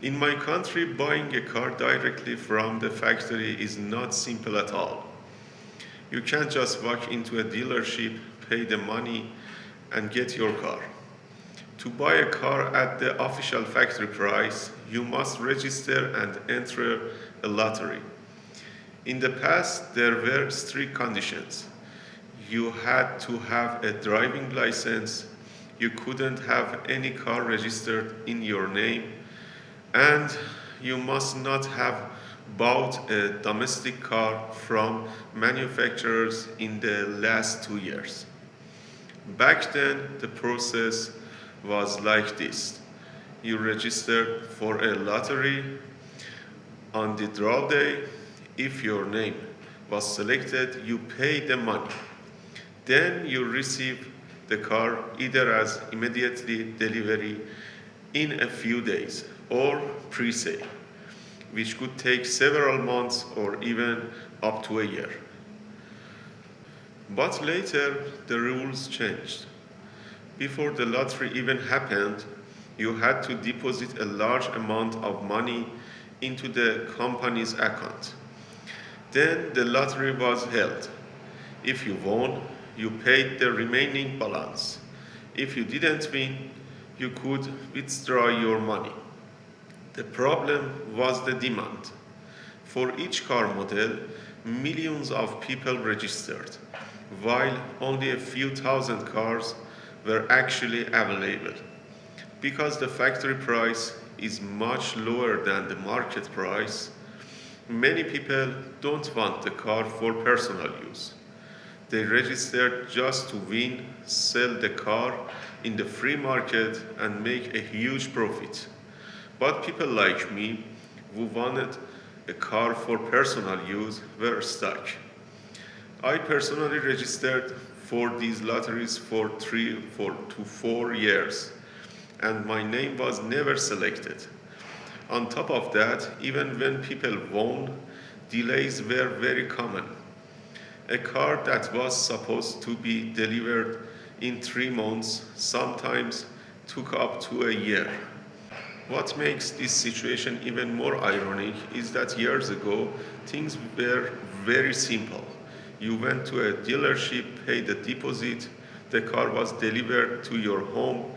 In my country, buying a car directly from the factory is not simple at all. You can't just walk into a dealership, pay the money, and get your car. To buy a car at the official factory price, you must register and enter a lottery. In the past, there were strict conditions. You had to have a driving license, you couldn't have any car registered in your name, and you must not have bought a domestic car from manufacturers in the last 2 years. Back then, the process was like this. You registered for a lottery. On the draw day, if your name was selected, you pay the money. Then you receive the car either as immediately delivery in a few days or pre-sale, which could take several months or even up to a year. But later, the rules changed. Before the lottery even happened, you had to deposit a large amount of money into the company's account. Then the lottery was held. If you won, you paid the remaining balance. If you didn't win, you could withdraw your money. The problem was the demand. For each car model, millions of people registered, while only a few thousand cars were actually available. Because the factory price is much lower than the market price, many people don't want the car for personal use. They registered just to win, sell the car in the free market, and make a huge profit. But people like me, who wanted a car for personal use, were stuck. I personally registered for these lotteries for 4 years, and my name was never selected. On top of that, even when people won, delays were very common. A car that was supposed to be delivered in 3 months sometimes took up to a year. What makes this situation even more ironic is that years ago, things were very simple. You went to a dealership, paid a deposit, the car was delivered to your home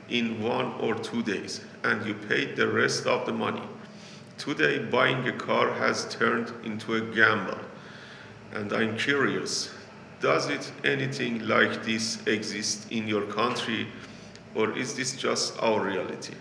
in 1 or 2 days, and you paid the rest of the money. Today, buying a car has turned into a gamble, and I'm curious, does it anything like this exist in your country, or is this just our reality?